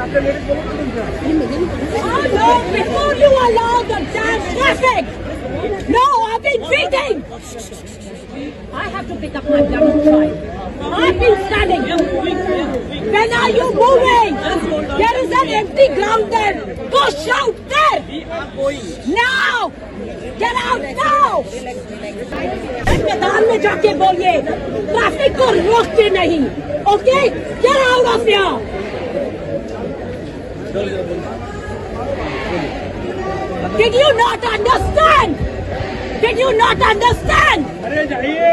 no, before you allow the damn traffic. No, I've been waiting. I have to pick up my bloody child. I've been standing. When are you moving? There is an empty ground there. Go shout there. Now. Get out now. मैदान में जाके बोलिए traffic को रोकते नहीं. Okay? Get out of here. Did you not understand? Did you not understand? अरे जाइए.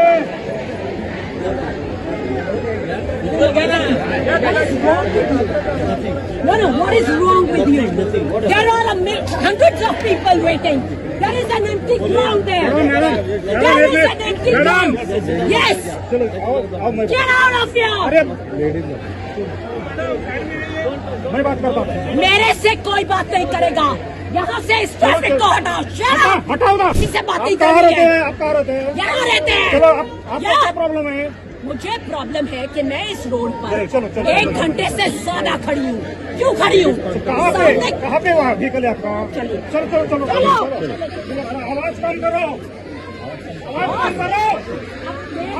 No, what is wrong with you? There are hundreds of people waiting. There is an empty ground there. There is an empty ground. Yes. Get out of here. मैं बात करता हूँ. मेरे से कोई बात नहीं करेगा. यहाँ से इस ट्रैफिक को हटाओ. हटाओ ना. किससे बात नहीं करनी है? आप कहाँ रहते हैं? यहाँ रहते हैं. चलो आपका क्या प्रॉब्लम है? मुझे प्रॉब्लम है कि मैं इस रोड पर चलो, 1 घंटे से ज्यादा खड़ी हूँ. क्यों खड़ी हूँ? कहाँ पे वहाँ व्हीकल है आपका? चलिए. चलो आवाज कम करो. आवाज कम करो.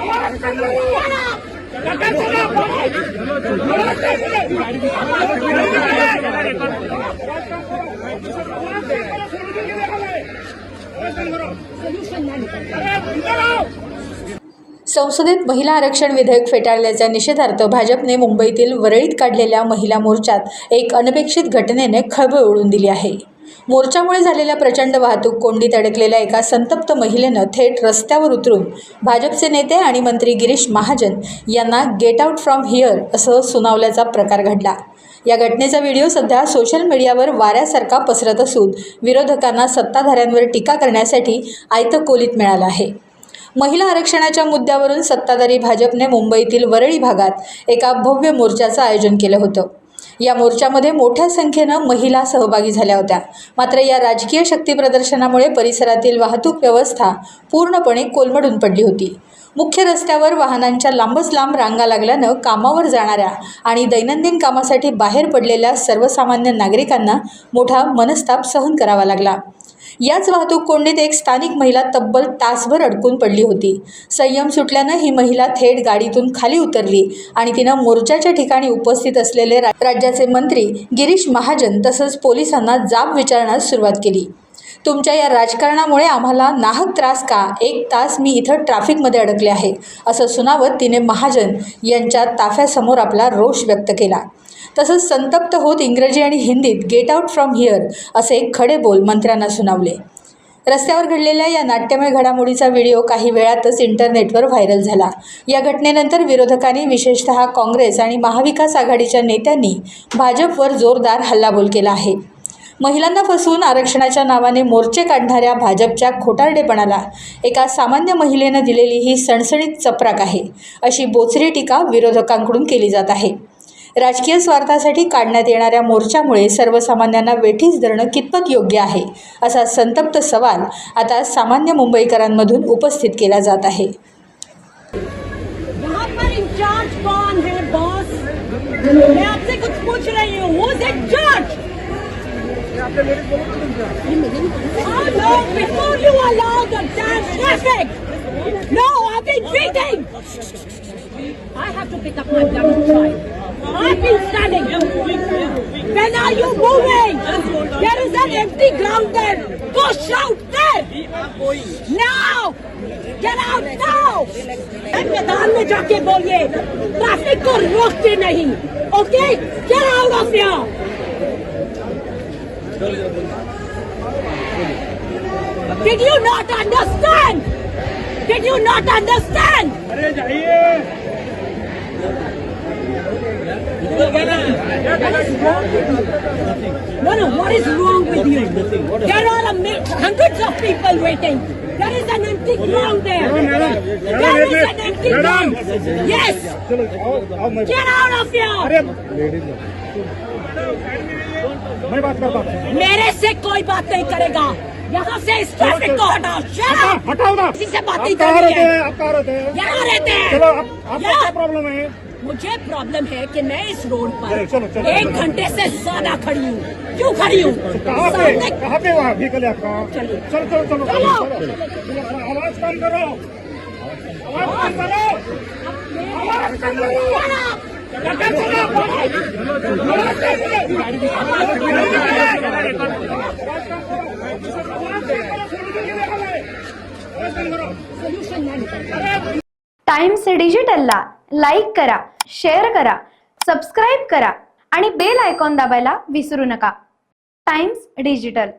आवाज कम करो. संसदेत महिला आरक्षण विधेयक फेटाळल्याच्या निषेधार्थ भाजपने मुंबईतील वरळीत काढलेल्या महिला मोर्चात एक अनपेक्षित घटनेने खळबळ उडवून दिली आहे. मोर्चामुळे झालेल्या प्रचंड वाहतूक कोंडीत अडकलेल्या एका संतप्त महिलेनं थेट रस्त्यावर उतरून भाजपचे नेते आणि मंत्री गिरीश महाजन यांना गेट आउट फ्रॉम हिअर असं सुनावल्याचा प्रकार घडला. या घटनेचा व्हिडिओ सध्या सोशल मीडियावर वाऱ्यासारखा पसरत असून विरोधकांना सत्ताधाऱ्यांवर टीका करण्यासाठी आयतं कोलीत मिळालं आहे. महिला आरक्षणाच्या मुद्द्यावरून सत्ताधारी भाजपने मुंबईतील वरळी भागात एका भव्य मोर्चाचं आयोजन केलं होतं. या मोर्चामध्ये मोठ्या संख्येनं महिला सहभागी झाल्या होत्या. मात्र या राजकीय शक्ती प्रदर्शनामुळे परिसरातील वाहतूक व्यवस्था पूर्णपणे कोलमडून पडली होती. मुख्य रस्त्यावर वाहनांच्या लांबच लांब रांगा लागल्यानं कामावर जाणाऱ्या आणि दैनंदिन कामासाठी बाहेर पडलेल्या सर्वसामान्य नागरिकांना मोठा मनस्ताप सहन करावा लागला. याच वाहतूक कोंडीत एक स्थानिक महिला तब्बल तासभर अडकून पडली होती. संयम सुटल्यानं ही महिला थेट गाडीतून खाली उतरली आणि तिनं मोर्चाच्या ठिकाणी उपस्थित असलेले राज्याचे मंत्री गिरीश महाजन तसंच पोलिसांना जाब विचारण्यास सुरुवात केली. तुमच्या या राजकारणामुळे आम्हाला नाहक त्रास का? 1 तास मी इथं ट्रॅफिकमध्ये अडकले आहे असं सुनावत तिने महाजन यांच्या ताफ्यासमोर आपला रोष व्यक्त केला. तसंच संतप्त होत इंग्रजी आणि हिंदीत गेट आउट फ्रॉम हिअर असे खडे बोल मंत्र्यांना सुनावले. रस्त्यावर घडलेल्या या नाट्यमय घडामोडीचा व्हिडिओ काही वेळातच इंटरनेटवर व्हायरल झाला. या घटनेनंतर विरोधकांनी विशेषतः काँग्रेस आणि महाविकास आघाडीच्या नेत्यांनी भाजपवर जोरदार हल्लाबोल केला आहे. महिलांना फसवून आरक्षणाच्या नावाने मोर्चे काढणाऱ्या भाजपच्या खोटारडेपणाला एका सामान्य महिलेनं दिलेली ही सणसणीत चपराक आहे अशी बोचरी टीका विरोधकांकडून केली जात आहे. राजकीय स्वार्थासाठी काढण्यात येणाऱ्या मोर्चामुळे सर्वसामान्यांना वेठीस धरणं कितपत योग्य आहे असा संतप्त सवाल आता सामान्य मुंबईकरांमधून उपस्थित केला जात आहे. यहाँ पर इंचार्ज कौन है बॉस? मैं आपसे कुछ पूछ रही हूँ. Who's in charge? No, before you allow the damn traffic. No, I've been waiting. I have to pick up my bloody child. I've been standing. When are you moving? There is an empty ground there. Go shout there. Now. Get out now. मैदान में जाके बोलिए traffic को रोकते नहीं. Okay? Get out of here. Did you not understand? Did you not understand? अरे जाइए. No, what is wrong with you? There are hundreds of people waiting. There is an empty ground there. There is an empty ground. Yes. Get out of here. मैं बात करता हूँ. मेरे से कोई बात नहीं करेगा. यहाँ से इस ट्रैफिक को हटाओ. हटाओ ना. किसी से बात नहीं आप कहाँ करनी रहते है. हैं? आप कहाँ रहते हैं? यहाँ रहते हैं. चलो आपका क्या प्रॉब्लम है? मुझे प्रॉब्लम है कि मैं इस रोड पर चलो, चलो। 1 घंटे से ज्यादा खड़ी हूँ। क्यों खड़ी हूँ? कहाँ पे वहाँ व्हीकल है आपका? चलिए। चलो चलो चलो चलो। आवाज कम करो, आवाज कम करो, आवाज कम करो। सोल्यूशन नहीं निकल टाइम्स डिजिटलला लाईक करा, शेअर करा, सबस्क्राईब करा आणि बेल आयकॉन दाबायला विसरू नका. Times digital.